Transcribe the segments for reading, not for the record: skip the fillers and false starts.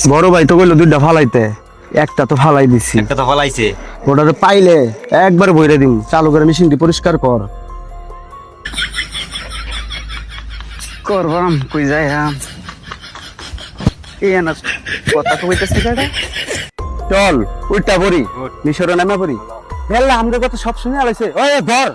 বড় ভাই তো কইলো দুইটা ফালাইতে, একটা তো ফালাই দিছি। একটা তো ফলাইছে। ওটাতে পাইলে একবার বইরে দিম, চালু করে মেশিনটি পরিষ্কার কর। করবাম কই যাই না কথা কইতেছে কেডা। চল উইটা পড়ি, মিশরে নামা পড়ি। বেলা আমাদের কথা সব শুনে আলাইছে। ওই ধর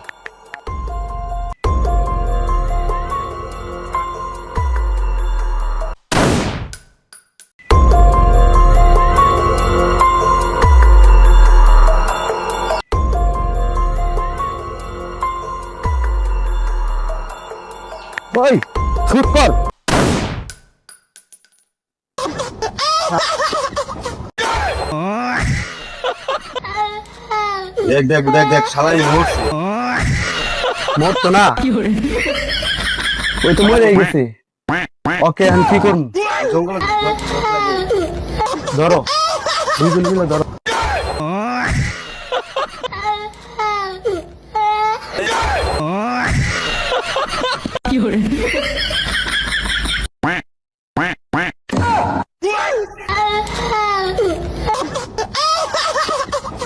ওই শুট কর। দেখ দেখ দেখ দেখ শালাই মরছে। মরতো না, ওই তো মরে গেছে। ওকে আমি কি করব? জঙ্গল ধরো দুইজন মিলে ধরো।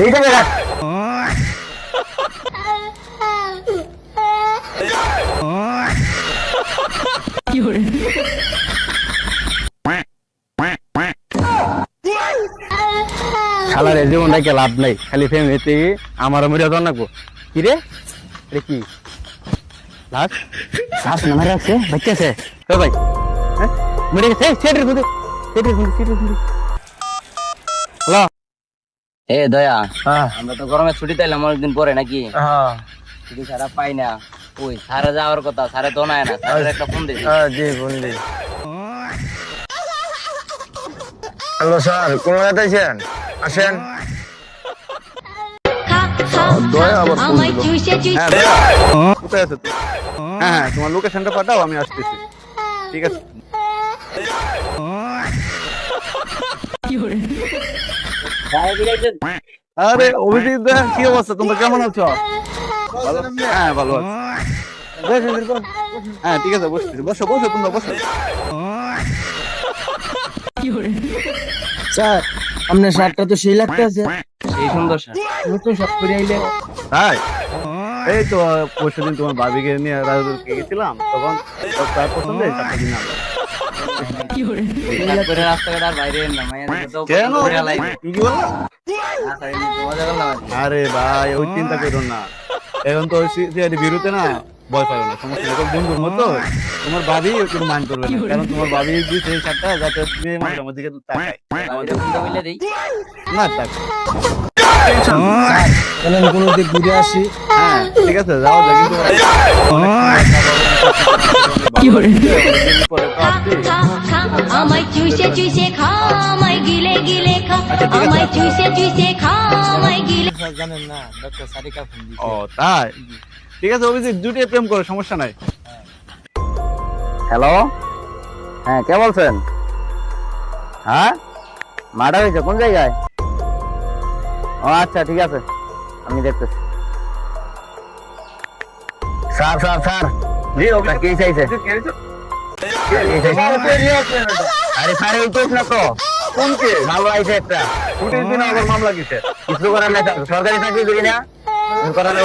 এইখানে রাখ। শালার এই জীবনটাকে লাভ নাই, খালি ফ্যামিলিতে আমার মরিয়া দর নাকবো। কি রে এটা কি লাশ? লাশ না মারা আছে বাচ্চা আছে ও ভাই, হ্যাঁ মরে গেছে। সেটের গুদে হ্যালো। এ দয়া, হ্যাঁ আমরা তো গরমে ছুটি তাইলাম অনেকদিন পরে নাকি? হ্যাঁ ছুটি ছাড়া পাই না। ওই সারে যাওয়ার কথা, সারে তো নাই না, সারের একটা ফোন দিই। জি বন্ধু। হ্যালো স্যার, কোন জায়গায় আছেন? আসেন। দয়া আবার ফোন দিল। হ্যাঁ দয়া, কোথায় আছো তুমি? হ্যাঁ হ্যাঁ তোমার লোকেশনটা পাঠাও, আমি আসতেছি। ঠিক আছে। আরে অভিজিৎ দা, কি অবস্থা? তোমরা কেমন আছো? ভালো? হ্যাঁ ভালো আছি। হ্যাঁ ঠিক আছে, বসতেছি। বসো বসো, তোমরা বসো। স্যার আপনার শার্টটা তো সেই লাগতেছে। সেই সুন্দর স্যার। নতুন শার্ট পরে আইলে। তাই এই তো পরশুদিন তোমার ভাবিকে নিয়ে রাজুকে গেছিলাম, তখন তার পছন্দ এই চারটা দিন আমরা। করে রাস্তাঘাট আর বাইরে না, মাইয়া তো কেন? করে লাইবে। কি বললা? না স্যার, এমনি মজা করলাম আর কি। আরে ভাই ওই চিন্তা করো না, এখন তো বিরুতে না, ভয় পাবে না, সমস্যা নেই। এখন বন্ধুর মতো তোমার ভাবি কোনো মান করবে না, কারণ তোমার ভাবি দিয়েছে এই শার্টটা যাতে তুমি আমার দিকে তাকায়। আমাদের ফোনটা বলে দেই। না তাক। স্যার চলেন কোনো দিক ঘুরে আসি। হ্যাঁ ঠিক আছে, যাও যা, কিন্তু আমায় চুষে চুষে খা, আমায় গিলে গিলে খা, আমায় চুষে চুষে খা, আমায় গিলে। স্যার জানেন না ডক্টর সারিকা ফোন দিয়েছে। ও তাই, ঠিক আছে অভিজিৎ, জুটিয়ে প্রেম করো, সমস্যা নাই। হ্যালো, হ্যাঁ কে বলছেন? হ্যাঁ মার্ডার হয়েছে কোন জায়গায়? ও আচ্ছা ঠিক আছে, আমি দেখতেছি। স্যার স্যার স্যার, জি কি চাইছে? আরে স্যার এই তো না তো, কোন কে মামলা আইছে একটা, ছুটির দিন আবার মামলা কিসে? কিছু করার নাই, সরকারি চাকরি করি না, করালে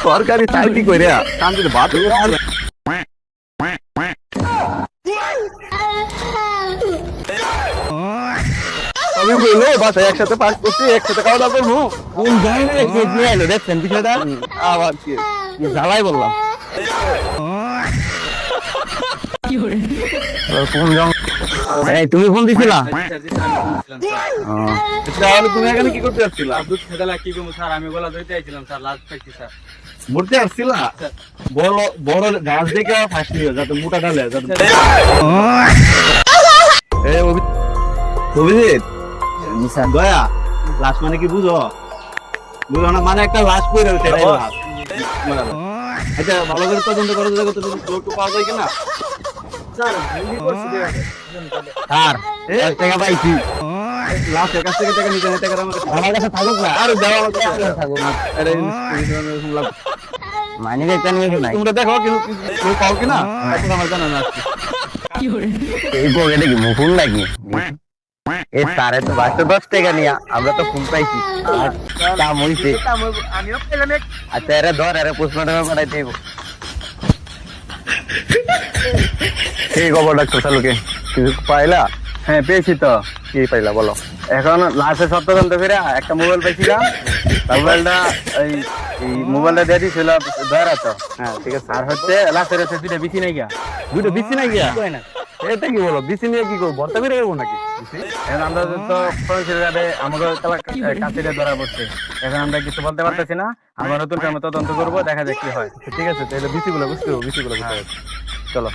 সরকারি চাকরি করে শান্তিতে বাদ। আমি বললো বাসায় একসাথে পাস করছি, একসাথে খাওয়া দাওয়া করবো। কোন ধরনের কেস নিয়ে এলো দেখছেন বিষয়টা? আবার কি জ্বালাই বললাম। কোন এই তুমি ফোন দিছিলা? তাহলে তুমি এখানে কি করতে আসছিলা? কি করবো স্যার, আমি গলা ধরতে আইছিলাম স্যার, লাস্ট পাইছি স্যার। মরতে আসছিলা? বড় বড় গাছ দেখে ফাঁস নিও, যাতে মোটা ডালে যাতে। এই অভিজিৎ, দয়া, লাশ মানে কি বুঝো? বুঝো না মানে একটা লাশ পড়ে রয়েছে, এটাই লাশ। আচ্ছা ভালো করে তদন্ত করো, দেখো তো লোক পাওয়া যায় কিনা। স্যার ভুলই করছি দেখাতে। স্যার এক টাকা পাইছি, লাশের কাছ থেকে টাকা নিতে, টাকা আমার কাছে থাকুক না। আরে দেওয়া আমার কাছে থাকুক না, এটা শুনলাম মানে একটা নিয়ে নাই। তোমরা দেখো কেউ পাও কিনা, তারপর আমার জানা না। এই পকেটে কি মুকুল নাকি এ তারে তো 10 টাকা নিয়া আমরা তো ফুল পাইছি আর কাম হইছে আচ্ছা এরা ধর এরা পোস্টমর্টমে পাঠাই দেব এই খবর ডাক্তার চালুকে কিছু পাইলা? হ্যাঁ পেয়েছি তো কি পাইলা বলো? এখন লাস্টে সত্য জানতে পেরে একটা মোবাইল পাইছিলাম মোবাইলটা এই মোবাইলটা দিয়ে দিছিল ধরা তো হ্যাঁ ঠিক আছে। আর হচ্ছে লাস্টের হচ্ছে দুটো বিচি নাই গিয়া দুটো বিচি নাই গিয়া এটা কি বলো? বিসি নিয়ে কি করবো? ভর্তা করে করবো নাকি? এখন আমরা তো ফরেন্সিক ল্যাবে আমাকে কাছে ধরা পড়ছে এখন আমরা কিছু বলতে পারতেছি না আমরা নতুন করে তদন্ত করবো দেখা যাক কি হয় ঠিক আছে, তাহলে বিসি গুলো বুঝতে হবে, বিসি গুলো বুঝতে হবে। চলো।